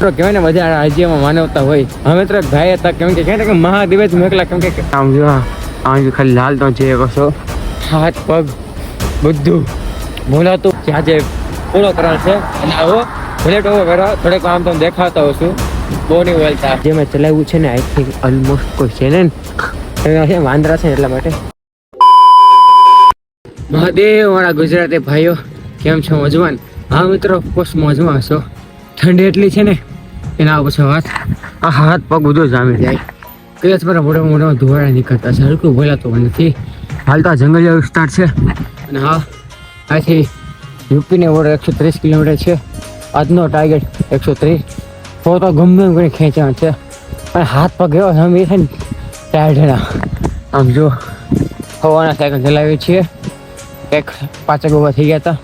કહેવાય ને બધા રાજ્યમાં માનવતા હોય. હવે મિત્રો ભાઈ હતા કેમ કે કહે કે મહાદેવ જ મોકલા કેમ કે આમ જો આમ ખાલી લાલ તો જે કશો હાથ પગ બધું બોલાતું કે આજે પૂરો કરાર છે. અને આવો ભલે ટોવો કરો થોડેક આમ તો દેખાતા હોઉં છું બહુ નહીં બોલતા. જે મેં ચલાવ્યું છે ને આઈ થિંક ઓલમોસ્ટ કોઈ છે ને વાંદરા છે એટલા માટે. મહાદેવ મારા ગુજરાતી ભાઈઓ કેમ છો મજવાન? હા મિત્રો ઓફકોર્સ મોજમાં હશો. ઠંડી એટલી છે ને એના પછી હાથ પગ બધું જામી જાય. કદાચ મારા મોટા મોટા ધુવાડા નીકળતા છે. હલકું બોલાતું નથી. હાલ તો આ જંગલ વિસ્તાર છે અને હા અહીંથી યુપીને ઓર્ડર 130 કિલોમીટર છે. આજનો ટાર્ગેટ 130. તો ગમે એમ કરીને ખેંચવાનું છે પણ હાથ પગ એવો જામી છે ને ટાયર્ડના. આમ જો હવાના સાયકલ ચલાવીએ છીએ. એક 5 ઉભા થઈ ગયા હતા.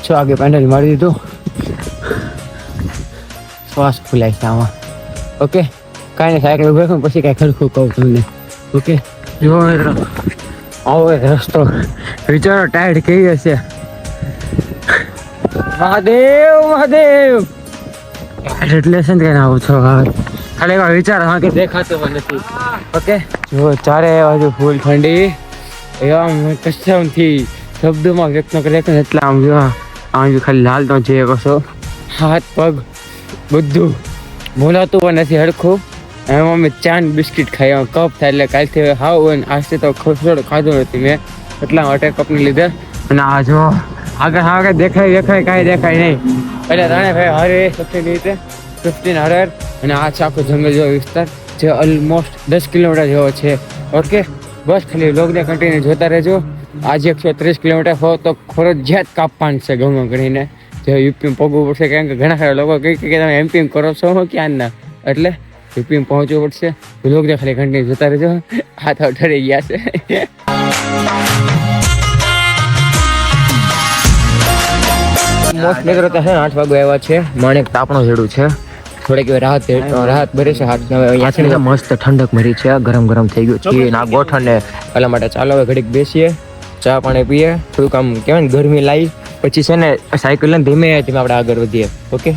6 વાગે પેન્ડલ મારી દીધું. શ્વાસ ફૂલાય છે આમાં. ઓકે કાંઈ નહીં સાયકલ ઉભા રાખું પછી કાંઈ ખરખું કહું તમને. ઓકે જો આવો રસ્તો વિચારો ટાયર્ડ કેવી હશે. મહાદેવ મહાદેવ એટલે છે ને કઈ આવું છો ખાલી એવા વિચાર હા કે દેખાતો પણ નથી. ઓકે જો ચારે બાજુ ફૂલ ઠંડી એવા કસમથી શબ્દોમાં વ્યક્ત ન કરે એટલે આમ જો આમ ખાલી લાલ તો જે કશો હાથ પગ બધું બોલાતું પણ નથી હરખું. એમાં મેં ચાન બિસ્કિટ ખાઈ કપ થાય એટલે કાલથી હાવ હોય ને આજથી તો ખોસડો ખાધું નથી મેં એટલા માટે કપને લીધે. અને આ જો આગળ દેખાય કાંઈ દેખાય નહીં એટલે રાણે ભાઈ હરે સૌથી રીતે 15 હરેર. અને આ છે આખો જંગલ જેવો વિસ્તાર જે ઓલમોસ્ટ 10 કિલોમીટર જેવો છે. ઓકે બસ ખાલી લોગને કન્ટિન્યુ જોતા રહેજો. આજે 130 કિલોમીટર હો તો ફરજિયાત કાપવાનું છે ગમે કરીને. જે યુપીમાં પગવું પડશે કેમ કે ઘણા ખરા લોકો કહે કે તમે એમપીમાં કરો છો ક્યાં ના એટલે યુપીમાં પહોંચવું પડશે. લોગને ખાલી કન્ટિન્યુ જોતા રહેજો. હાથ ઠરી ગયા છે. મોસ્ટ મિત્રો તો છે 8 વાગે આવ્યા છે. માણેક તાપણો જેડું છે. થોડીક રાહત ભરી છે. અહીંયાથી મસ્ત ઠંડક મરી છે. ગરમ થઈ ગયું છે અને આ ગોઠણને એટલા માટે ચાલો હવે ઘડીક બેસીએ ચા પાણી પીએ થોડુંક આમ કહેવાય ને ગરમી લાવી પછી છે ને સાયકલ લઈને ધીમે આપણે આગળ વધીએ. ઓકે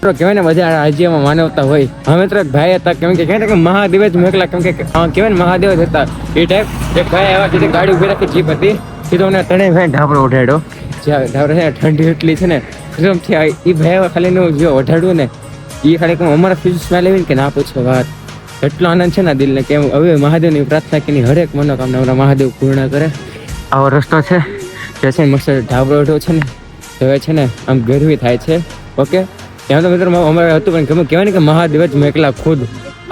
કહેવાય ને બધા રાજ્યમાં માનવતા હોય. હવે મિત્રો ભાઈ હતા કેમ કે કહે કે મહાદેવ જ મોકલા કેમ કે કહેવાય ને મહાદેવ જ હતા એ ટાઈપ. એક ભાઈ આવ્યા છે ગાડી ઉભી રાખી જીપ હતી સીધો મને ત્રણેય ભાઈ ઢાબરો ઉઠાડ્યો. જ્યાં ઢાબરો છે ઠંડી એટલી છે ને ખરેખર એ ભાઈ ખાલી ને જો ઓઢાડ્યું ને એ ખાલી અમારા ફિઝિક્સમાં લેવી કે ના પૂછો વાત. એટલો આનંદ છે ને દિલને કે હવે મહાદેવની પ્રાર્થના કે હરેક મનોકામના અમારા મહાદેવ પૂર્ણ કરે. આવો રસ્તો છે જે છે મસ્ત ઢાબરો ઉઠ્યો છે ને તો છે ને આમ ગરમી થાય છે. ઓકે ત્યાં તો મિત્રો અમારે હતું પણ ગમે કહેવાય ને કે મહાદેવ જ મેકલા ખુદ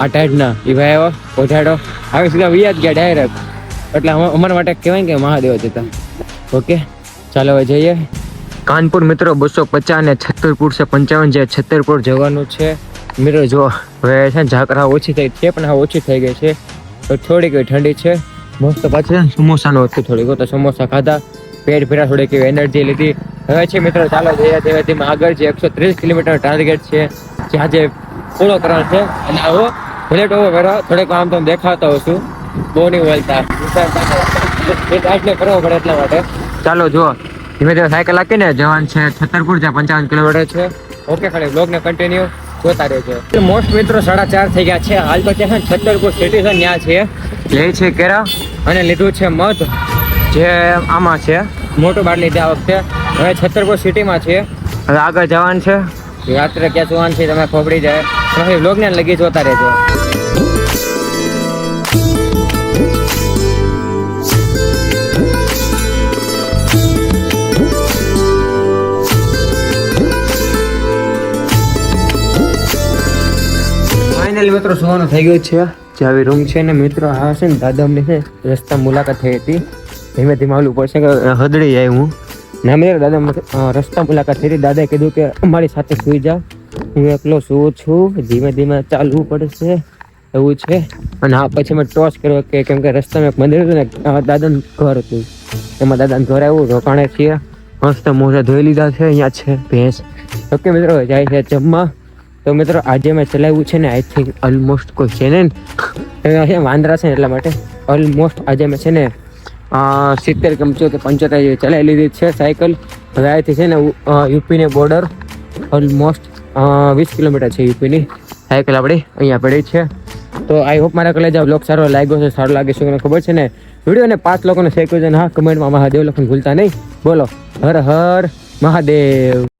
આ ટાઈપના એ ભાઈ આવ્યો ઓઢાડો આવી સીધા વ્યાજ ગયા ડાયરેક્ટ. એટલે અમારા માટે કહેવાય કે મહાદેવ જ હતા. ઓકે ચાલો હવે જઈએ કાનપુર મિત્રો. 250 અને છત્તરપુર છે 55 જે છત્તરપુર જવાનું છે મિત્રો. જો હવે છે ઝાકરા ઓછી થઈ છે પણ હા ઓછી થઈ ગઈ છે તો થોડીક ઠંડી છે. મસ્ત પાછું સમોસાનું હતું થોડીક તો સમોસા ખાધા પેટ ફેરા થોડીક એનર્જી લીધી. હવે છે મિત્રો ચાલો જઈએ ધીમે ધીમે આગળ. જે 130 કિલોમીટર ટાર્ગેટ છે જ્યાં જે પૂરો કરાર છે. અને આવો ભલે ટોવો કરો થોડીક આમ તો દેખાતા હોઉં છું બહુ નહીં બોલતા એટલે કરવો પડે એટલા માટે. ચાલો જુઓ ધીમે ધીમે સાયકલ રાખીને જવાન છે છત્તરપુર જ્યાં 55 કિલોમીટર છે. ઓકે ખાલી બ્લોગને કન્ટિન્યુ જોતા રહેજો. મોસ્ટ મિત્રો 4:30 થઈ ગયા છે. હાલ તો ત્યાં છત્તરપુર સિટી છે ત્યાં છે લે છે કેરા અને લીધું છે મધ જે આમાં છે મોટું બાર લીધે આ વખતે. હવે છત્તરપુર સિટીમાં છે. હવે આગળ જવાનું છે. રાત્રે ક્યાં જોવાનું છે તમે ખોબડી જાય પછી બ્લોગને લગી જોતા રહેજો. ફાઇનલી મિત્રો સુવાનું થઈ ગયું છે. જે આવી રૂમ છે ને મિત્રો આ છે ને દાદા અમને છે રસ્તા મુલાકાત થઈ હતી. ધીમે ધીમે આવલું પડશે કે હદડી જાય હું ના મિત્રો દાદા રસ્તા મુલાકાત થઈ હતી. દાદાએ કીધું કે અમારી સાથે સુઈ જાઓ હું એકલો સુવું છું ધીમે ધીમે ચાલવું પડશે એવું છે. અને આ પછી મેં ટોસ કર્યો કે કેમ કે રસ્તામાં એક મંદિર હતું ને દાદાનું ઘર હતું એમાં દાદાનું ઘર આવ્યું રોકાણે છીએ. મસ્ત મોઢા ધોઈ લીધા છે. અહીંયા છે ભેંસ. ઓકે મિત્રો જાય છે જમવા. તો મિત્રો આજે મેં ચલાવ્યું છે ને આઈ થિંક ઓલમોસ્ટ કોઈ છે ને વાંદરા છે એટલા માટે ઓલમોસ્ટ આજે મેં છે ને 70 કે 75 ચલાવી લીધી છે સાયકલ. હવે અહીંથી છે ને યુપીને બોર્ડર ઓલમોસ્ટ 20 કિલોમીટર છે યુપીની સાયકલ આપણી અહીંયા પડી છે. તો આઈ હોપ મારા કલેજા બ્લોગ સારો લાગ્યો છે, સારો લાગે છે ખબર છે ને. વિડીયોને 5 લોકોને શેર કરજો ને હા કમેન્ટમાં મહાદેવ લખવાનું ભૂલતા નહીં. બોલો હર હર મહાદેવ.